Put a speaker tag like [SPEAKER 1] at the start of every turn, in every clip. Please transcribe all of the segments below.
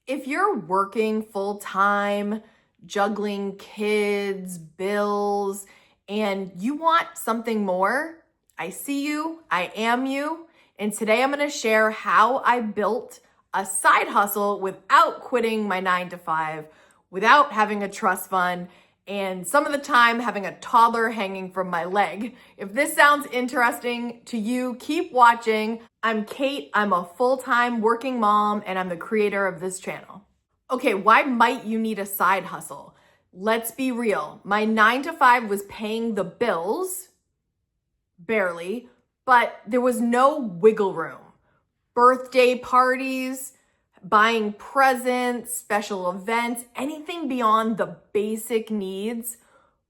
[SPEAKER 1] If you're working full time, juggling kids, bills, and you want something more, I see you, I am you, and today I'm gonna share how I built a side hustle without quitting my 9 to 5, without having a trust fund, and some of the time having a toddler hanging from my leg. If this sounds interesting to you, keep watching. I'm Kate, I'm a full-time working mom, and I'm the creator of this channel. Okay, why might you need a side hustle? Let's be real. My 9 to 5 was paying the bills, barely, but there was no wiggle room. Birthday parties, buying presents, special events, anything beyond the basic needs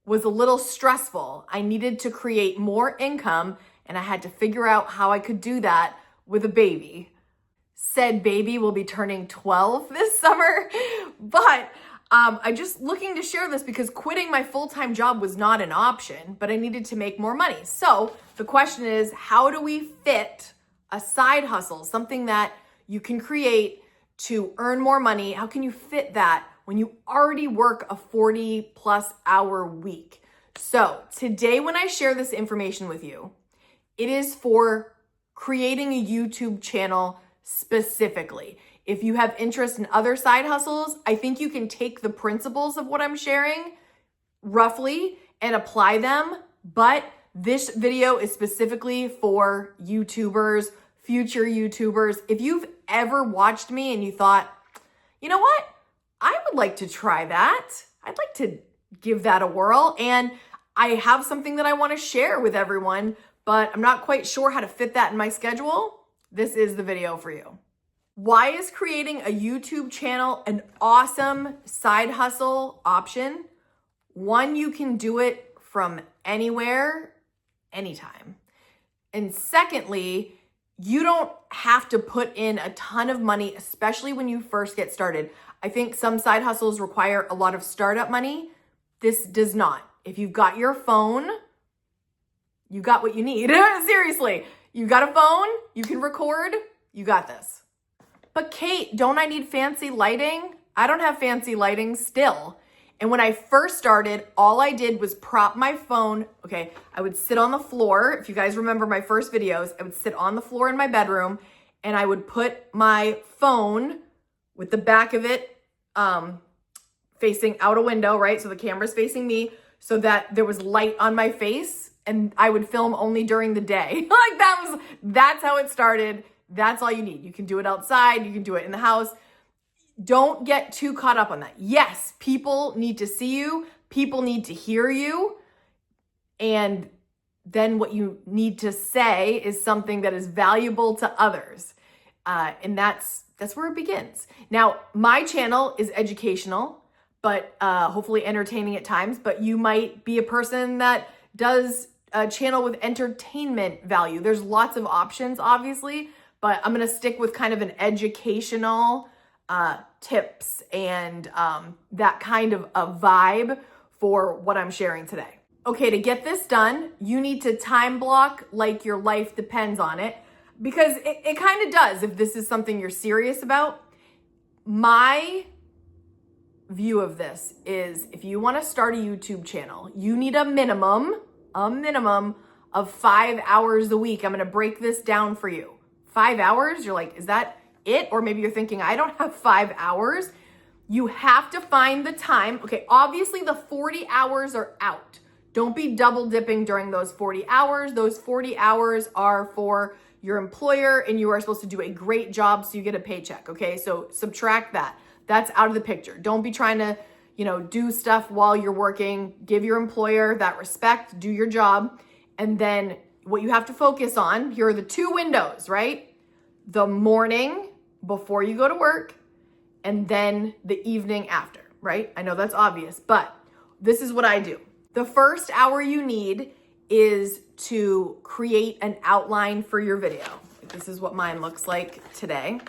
[SPEAKER 1] was a little stressful. I needed to create more income, and I had to figure out how I could do that with a baby. Said baby will be turning 12 this summer, but I'm just looking to share this because quitting my full-time job was not an option, but I needed to make more money. So the question is, how do we fit a side hustle, something that you can create to earn more money? How can you fit that when you already work a 40+ hour week? So today when I share this information with you, it is for creating a YouTube channel specifically. If you have interest in other side hustles, I think you can take the principles of what I'm sharing roughly and apply them, but this video is specifically for YouTubers, future YouTubers. If you've ever watched me and you thought, you know what? I would like to try that. I'd like to give that a whirl. And I have something that I want to share with everyone, but I'm not quite sure how to fit that in my schedule. This is the video for you. Why is creating a YouTube channel an awesome side hustle option? One, you can do it from anywhere, anytime. And secondly, you don't have to put in a ton of money, especially when you first get started. I think some side hustles require a lot of startup money. This does not. If you've got your phone, you got what you need. Seriously, you got a phone, you can record, you got this. But Kate, don't I need fancy lighting? I don't have fancy lighting still. And when I first started, all I did was prop my phone. Okay, I would sit on the floor. If you guys remember my first videos, I would sit on the floor in my bedroom and I would put my phone with the back of it facing out a window, right? So the camera's facing me so that there was light on my face, and I would film only during the day. That's how it started. That's all you need. You can do it outside. You can do it in the house. Don't get too caught up on that. Yes, people need to see you. People need to hear you. And then what you need to say is something that is valuable to others. And that's where it begins. Now, my channel is educational, but hopefully entertaining at times. But you might be a person that does a channel with entertainment value. There's lots of options, obviously, but I'm going to stick with kind of an educational tips and that kind of a vibe for what I'm sharing today. Okay, to get this done, you need to time block like your life depends on it, because it kind of does if this is something you're serious about. My view of this is if you want to start a YouTube channel, you need a minimum of 5 hours a week. I'm going to break this down for you. 5 hours? You're like, is that it? Or maybe you're thinking, I don't have 5 hours. You have to find the time. Okay, obviously the 40 hours are out. Don't be double dipping during those 40 hours. Those 40 hours are for your employer and you are supposed to do a great job so you get a paycheck, okay? So subtract that. That's out of the picture. Don't be trying to, do stuff while you're working. Give your employer that respect, do your job. And then what you have to focus on, here are the 2 windows, right? The morning before you go to work and then the evening after, right? I know that's obvious, but this is what I do. The first hour you need is to create an outline for your video. This is what mine looks like today.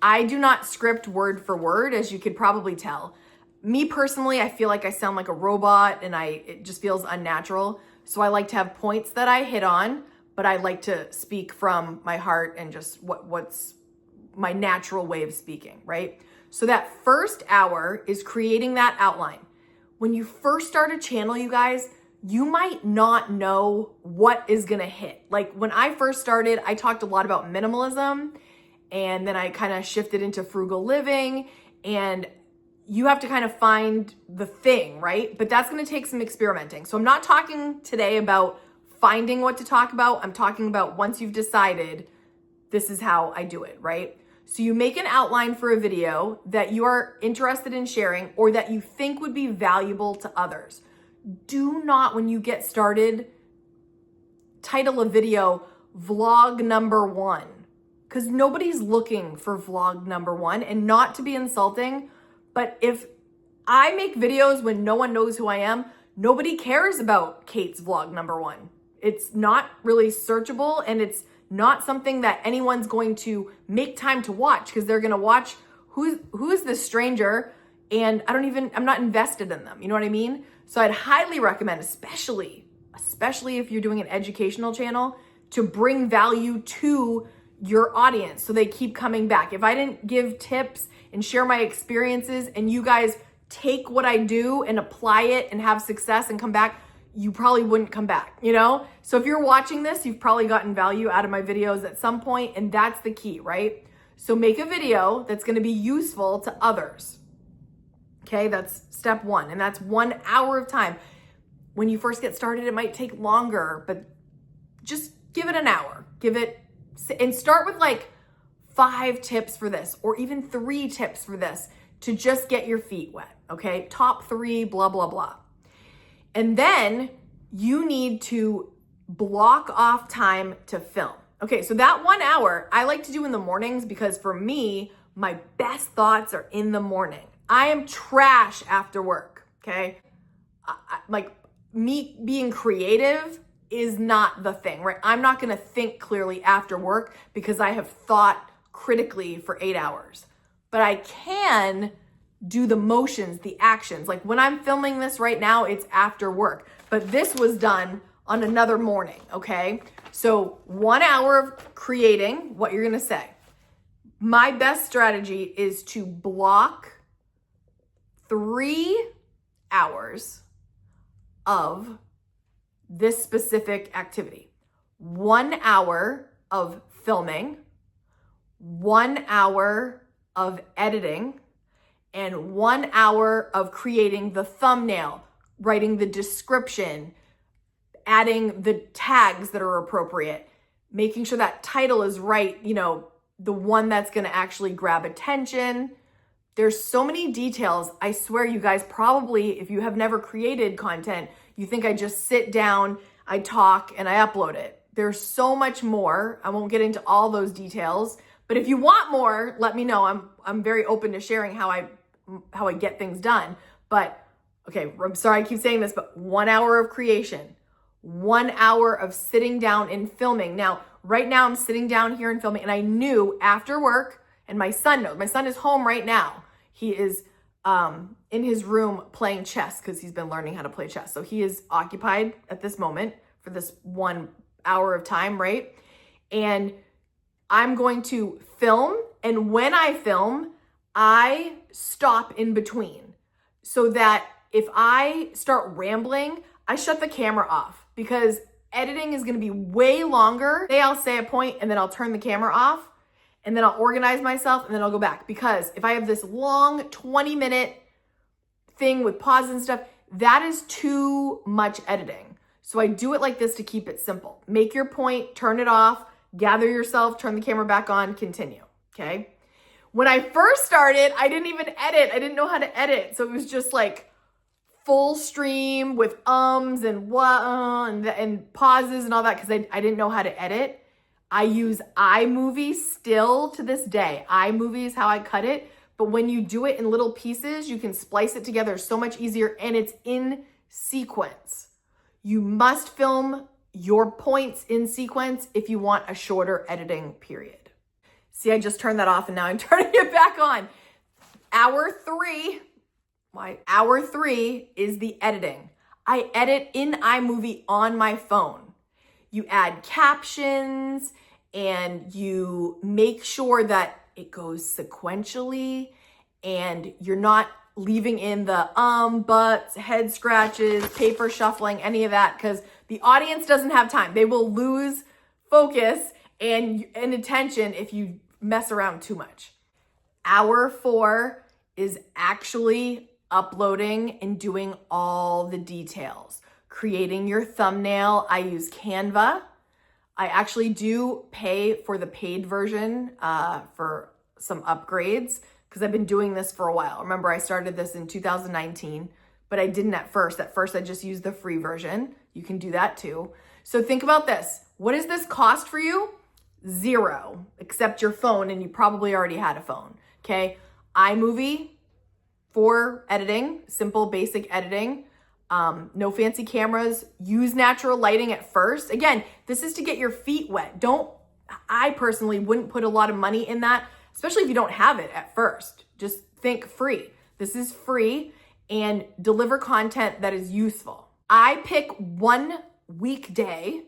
[SPEAKER 1] I do not script word for word, as you could probably tell. Me personally, I feel like I sound like a robot and it just feels unnatural. So I like to have points that I hit on, but I like to speak from my heart and just what's my natural way of speaking, right? So that first hour is creating that outline. When you first start a channel, you guys, you might not know what is gonna hit. Like when I first started, I talked a lot about minimalism, and then I kind of shifted into frugal living, and you have to kind of find the thing, right? But that's gonna take some experimenting. So I'm not talking today about finding what to talk about. I'm talking about once you've decided, this is how I do it, right? So you make an outline for a video that you are interested in sharing or that you think would be valuable to others. Do not, when you get started, title a video vlog number 1, because nobody's looking for vlog number 1. And not to be insulting, but if I make videos when no one knows who I am, nobody cares about Kate's vlog number 1. It's not really searchable, and it's not something that anyone's going to make time to watch, because they're going to watch who is this stranger, and I'm not invested in them. You know what I mean? So I'd highly recommend, especially if you're doing an educational channel, to bring value to your audience so they keep coming back. If I didn't give tips and share my experiences and you guys take what I do and apply it and have success and come back, you probably wouldn't come back, you know? So if you're watching this, you've probably gotten value out of my videos at some point, and that's the key, right? So make a video that's gonna be useful to others. Okay, that's step 1, and that's 1 hour of time. When you first get started, it might take longer, but just give it an hour. And start with like 5 tips for this, or even 3 tips for this to just get your feet wet, okay? Top 3, blah, blah, blah. And then you need to block off time to film. Okay, so that 1 hour, I like to do in the mornings, because for me, my best thoughts are in the morning. I am trash after work, okay? Like me being creative is not the thing, right? I'm not gonna think clearly after work because I have thought critically for 8 hours. But I can do the motions, the actions. Like when I'm filming this right now, it's after work, but this was done on another morning, okay? So 1 hour of creating what you're gonna say. My best strategy is to block 3 hours of this specific activity. 1 hour of filming, 1 hour of editing, and 1 hour of creating the thumbnail, writing the description, adding the tags that are appropriate, making sure that title is right, you know, the one that's gonna actually grab attention. There's so many details. I swear, you guys, probably if you have never created content, you think I just sit down, I talk, and I upload it. There's so much more. I won't get into all those details, but if you want more, let me know. I'm very open to sharing how I get things done. But okay, I'm sorry I keep saying this, but 1 hour of creation, 1 hour of sitting down and filming. Now, right now I'm sitting down here and filming, and I knew after work, and my son knows. My son is home right now. He is in his room playing chess because he's been learning how to play chess. So he is occupied at this moment for this 1 hour of time, right? And I'm going to film, and when I film, I stop in between so that if I start rambling, I shut the camera off, because editing is gonna be way longer. Today I'll say a point and then I'll turn the camera off, and then I'll organize myself, and then I'll go back. Because if I have this long 20-minute thing with pauses and stuff, that is too much editing. So I do it like this to keep it simple. Make your point, turn it off, gather yourself, turn the camera back on, continue, okay? When I first started, I didn't even edit. I didn't know how to edit. So it was just like full stream with ums and what and pauses and all that, because I didn't know how to edit. I use iMovie still to this day. iMovie is how I cut it. But when you do it in little pieces, you can splice it together so much easier, and it's in sequence. You must film your points in sequence if you want a shorter editing period. See, I just turned that off and now I'm turning it back on. Hour 3 is the editing. I edit in iMovie on my phone. You add captions and you make sure that it goes sequentially and you're not leaving in the buts, head scratches, paper shuffling, any of that, because the audience doesn't have time. They will lose focus and attention if you mess around too much. Hour 4 is actually uploading and doing all the details. Creating your thumbnail. I use Canva. I actually do pay for the paid version for some upgrades because I've been doing this for a while. Remember, I started this in 2019, but I didn't at first. At first, I just used the free version. You can do that too. So think about this. What does this cost for you? 0, except your phone, and you probably already had a phone, okay? iMovie for editing, simple, basic editing. No fancy cameras. Use natural lighting at first. Again, this is to get your feet wet. I personally wouldn't put a lot of money in that, especially if you don't have it at first. Just think free. This is free, and deliver content that is useful. I pick one weekday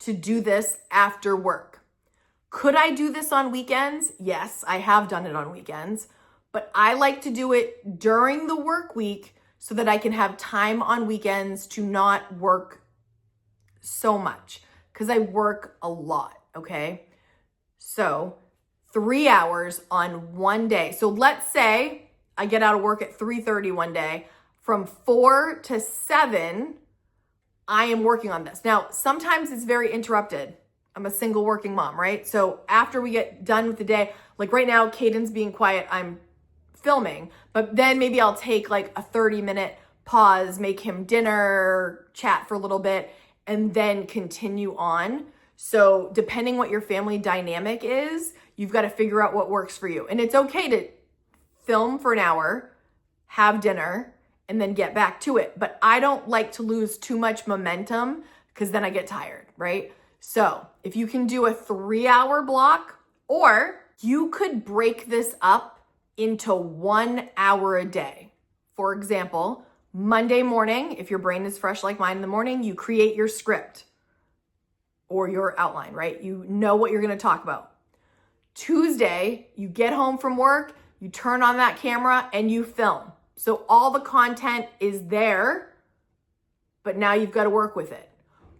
[SPEAKER 1] to do this after work. Could I do this on weekends? Yes, I have done it on weekends, but I like to do it during the work week so that I can have time on weekends to not work so much, because I work a lot, okay? So 3 hours on one day. So let's say I get out of work at 3:30 one day. From 4 to 7, I am working on this. Now, sometimes it's very interrupted. I'm a single working mom, right? So after we get done with the day, like right now, Kaden's being quiet, I'm filming, but then maybe I'll take like a 30-minute pause, make him dinner, chat for a little bit, and then continue on. So depending what your family dynamic is, you've got to figure out what works for you. And it's okay to film for an hour, have dinner, and then get back to it. But I don't like to lose too much momentum because then I get tired, right? So if you can do a 3-hour block, or you could break this up into 1 hour a day. For example, Monday morning, if your brain is fresh like mine in the morning, you create your script or your outline, right? You know what you're going to talk about. Tuesday, you get home from work, you turn on that camera and you film. So all the content is there, but now you've got to work with it.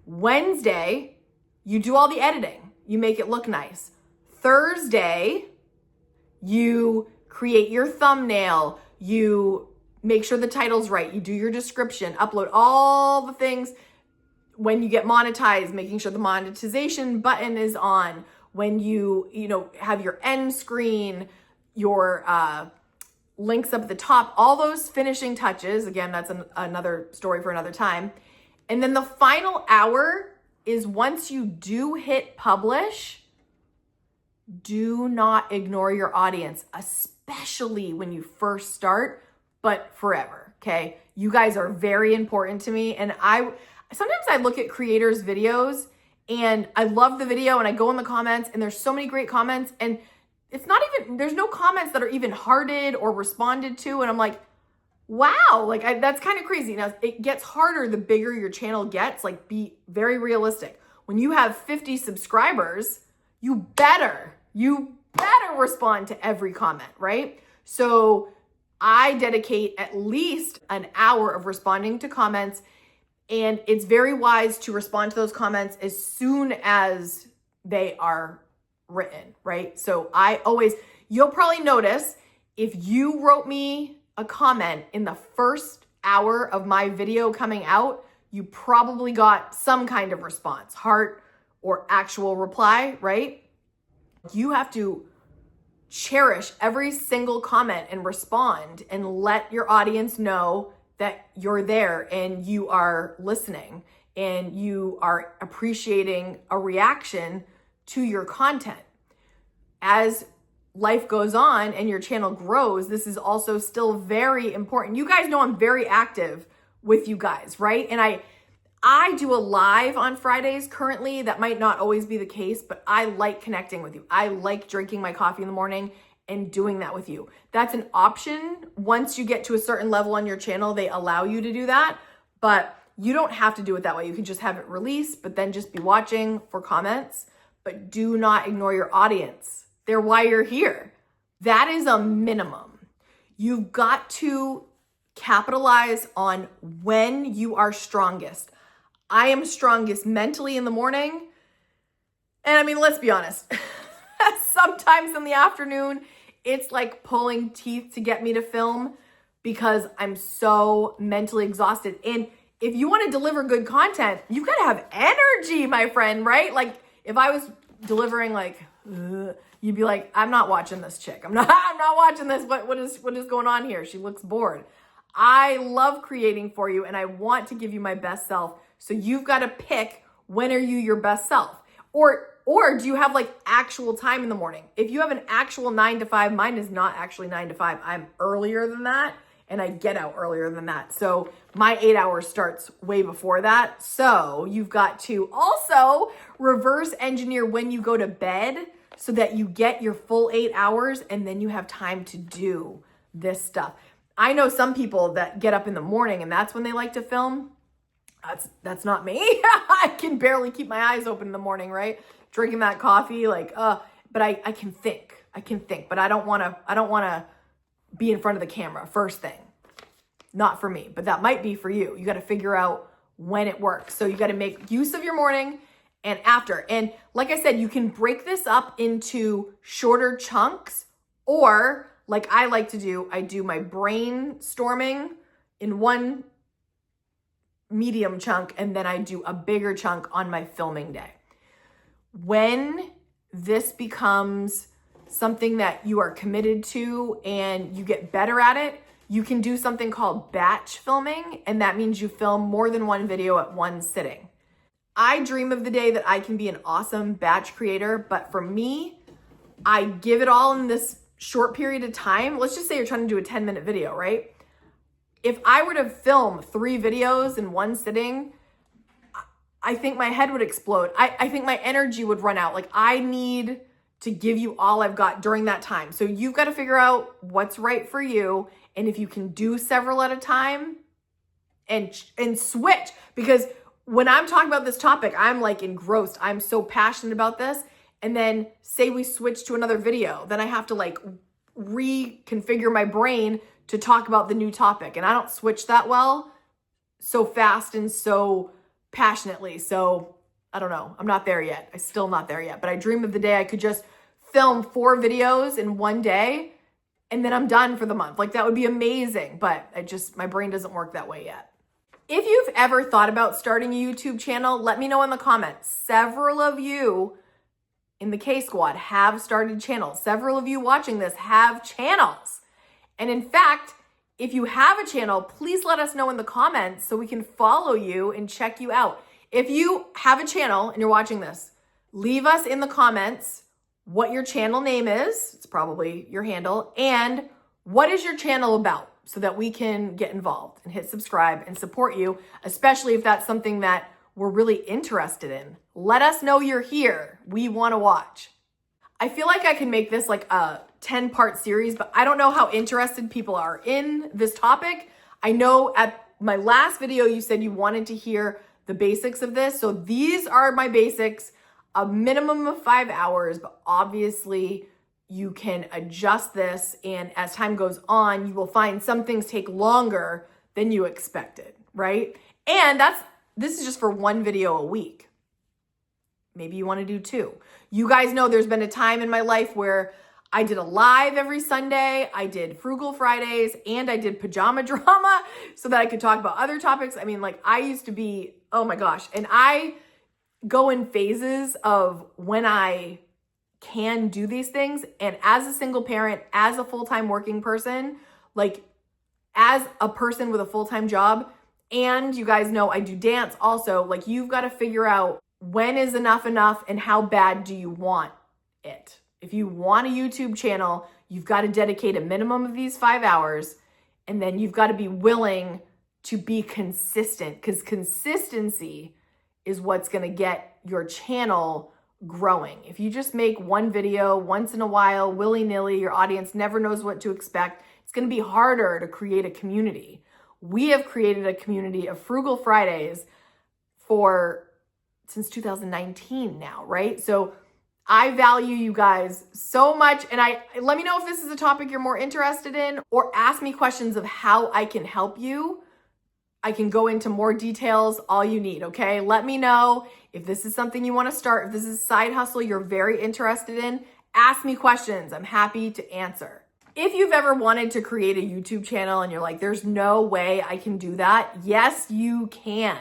[SPEAKER 1] Wednesday, you do all the editing. You make it look nice. Thursday, you create your thumbnail. You make sure the title's right. You do your description, upload all the things. When you get monetized, making sure the monetization button is on. When you have your end screen, your links up at the top, all those finishing touches. Again, that's another story for another time. And then the final hour is once you do hit publish, do not ignore your audience, especially when you first start, but forever, okay? You guys are very important to me. And sometimes I look at creators' videos and I love the video and I go in the comments and there's so many great comments and there's no comments that are even hearted or responded to. And I'm like, wow, that's kind of crazy. Now, it gets harder the bigger your channel gets. Be very realistic. When you have 50 subscribers, you better respond to every comment, right? So I dedicate at least an hour of responding to comments, and it's very wise to respond to those comments as soon as they are written, right? So you'll probably notice if you wrote me a comment in the first hour of my video coming out, you probably got some kind of response, heart or actual reply, right? You have to cherish every single comment and respond and let your audience know that you're there and you are listening and you are appreciating a reaction to your content. As life goes on and your channel grows, this is also still very important. You guys know I'm very active with you guys, right? And I do a live on Fridays currently. That might not always be the case, but I like connecting with you. I like drinking my coffee in the morning and doing that with you. That's an option. Once you get to a certain level on your channel, they allow you to do that, but you don't have to do it that way. You can just have it released, but then just be watching for comments, but do not ignore your audience. They're why you're here. That is a minimum. You've got to capitalize on when you are strongest. I am strongest mentally in the morning. And I mean, let's be honest. Sometimes in the afternoon, it's like pulling teeth to get me to film because I'm so mentally exhausted. And if you want to deliver good content, you've got to have energy, my friend, right? Like if I was delivering like, you'd be like, I'm not watching this chick. I'm not watching this. What is going on here? She looks bored. I love creating for you and I want to give you my best self. So you've got to pick, when are you your best self? Or do you have like actual time in the morning? If you have an actual 9 to 5, mine is not actually 9 to 5. I'm earlier than that and I get out earlier than that. So my 8 hours starts way before that. So you've got to also reverse engineer when you go to bed so that you get your full 8 hours and then you have time to do this stuff. I know some people that get up in the morning and that's when they like to film. That's not me. I can barely keep my eyes open in the morning, right? Drinking that coffee, like, but I can think, but I don't want to be in front of the camera first thing. Not for me, but that might be for you. You got to figure out when it works. So you got to make use of your morning and after. And like I said, you can break this up into shorter chunks, or like I like to do, I do my brainstorming in one medium chunk, and then I do a bigger chunk on my filming day. When this becomes something that you are committed to and you get better at it, you can do something called batch filming, and that means you film more than one video at one sitting. I dream of the day that I can be an awesome batch creator, but for me, I give it all in this short period of time. Let's just say you're trying to do a 10-minute video, right? If I were to film 3 videos in one sitting, I think my head would explode. I think my energy would run out. Like I need to give you all I've got during that time. So you've got to figure out what's right for you. And if you can do several at a time and switch, because when I'm talking about this topic, I'm like engrossed. I'm so passionate about this. And then say we switch to another video, then I have to like reconfigure my brain to talk about the new topic. And I don't switch that well so fast and so passionately. So I don't know. I'm not there yet. I'm still not there yet. But I dream of the day I could just film 4 videos in one day and then I'm done for the month. Like that would be amazing. But my brain doesn't work that way yet. If you've ever thought about starting a YouTube channel, let me know in the comments. Several of you in the K Squad have started channels. Several of you watching this have channels. And in fact, if you have a channel, please let us know in the comments so we can follow you and check you out. If you have a channel and you're watching this, leave us in the comments what your channel name is. It's probably your handle. And what is your channel about so that we can get involved and hit subscribe and support you, especially if that's something that we're really interested in. Let us know you're here. We want to watch. I feel like I can make this like a 10-part series, but I don't know how interested people are in this topic. I know at my last video, you said you wanted to hear the basics of this. So these are my basics, a minimum of 5 hours, but obviously you can adjust this. And as time goes on, you will find some things take longer than you expected, right? And this is just for 1 video a week. Maybe you want to do 2. You guys know there's been a time in my life where I did a live every Sunday, I did Frugal Fridays, and I did Pajama Drama so that I could talk about other topics. I mean, like I used to be, oh my gosh. And I go in phases of when I can do these things. And as a single parent, as a full-time working person, like as a person with a full-time job, and you guys know I do dance also, like you've got to figure out when is enough and how bad do you want it? If you want a YouTube channel, you've got to dedicate a minimum of these 5 hours, and then you've got to be willing to be consistent, because consistency is what's going to get your channel growing. If you just make 1 video once in a while, willy-nilly, your audience never knows what to expect, it's going to be harder to create a community. We have created a community of Frugal Fridays since 2019 now, right? So I value you guys so much. And let me know if this is a topic you're more interested in, or ask me questions of how I can help you. I can go into more details, all you need, okay? Let me know if this is something you want to start, if this is a side hustle you're very interested in. Ask me questions. I'm happy to answer. If you've ever wanted to create a YouTube channel and you're like, there's no way I can do that, yes, you can.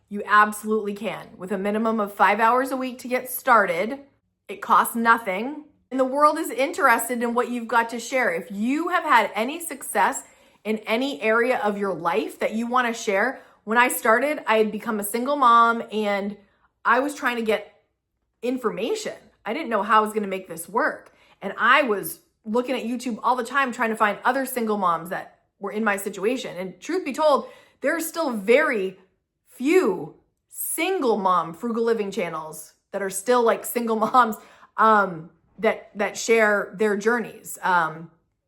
[SPEAKER 1] You absolutely can. With a minimum of 5 hours a week to get started, it costs nothing. And the world is interested in what you've got to share. If you have had any success in any area of your life that you want to share, when I started, I had become a single mom and I was trying to get information. I didn't know how I was going to make this work. And I was looking at YouTube all the time, trying to find other single moms that were in my situation. And truth be told, there are still very few single mom frugal living channels that are still like single moms that share their journeys.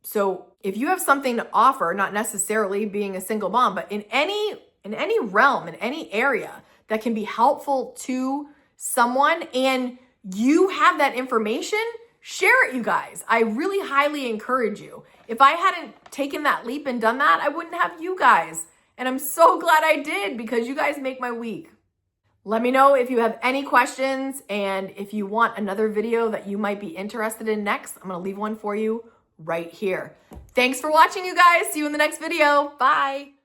[SPEAKER 1] So if you have something to offer, not necessarily being a single mom, but in any realm, in any area that can be helpful to someone, and you have that information, share it, you guys. I really highly encourage you. If I hadn't taken that leap and done that, I wouldn't have you guys. And I'm so glad I did, because you guys make my week. Let me know if you have any questions, and if you want another video that you might be interested in next, I'm gonna leave one for you right here. Thanks for watching, you guys. See you in the next video. Bye.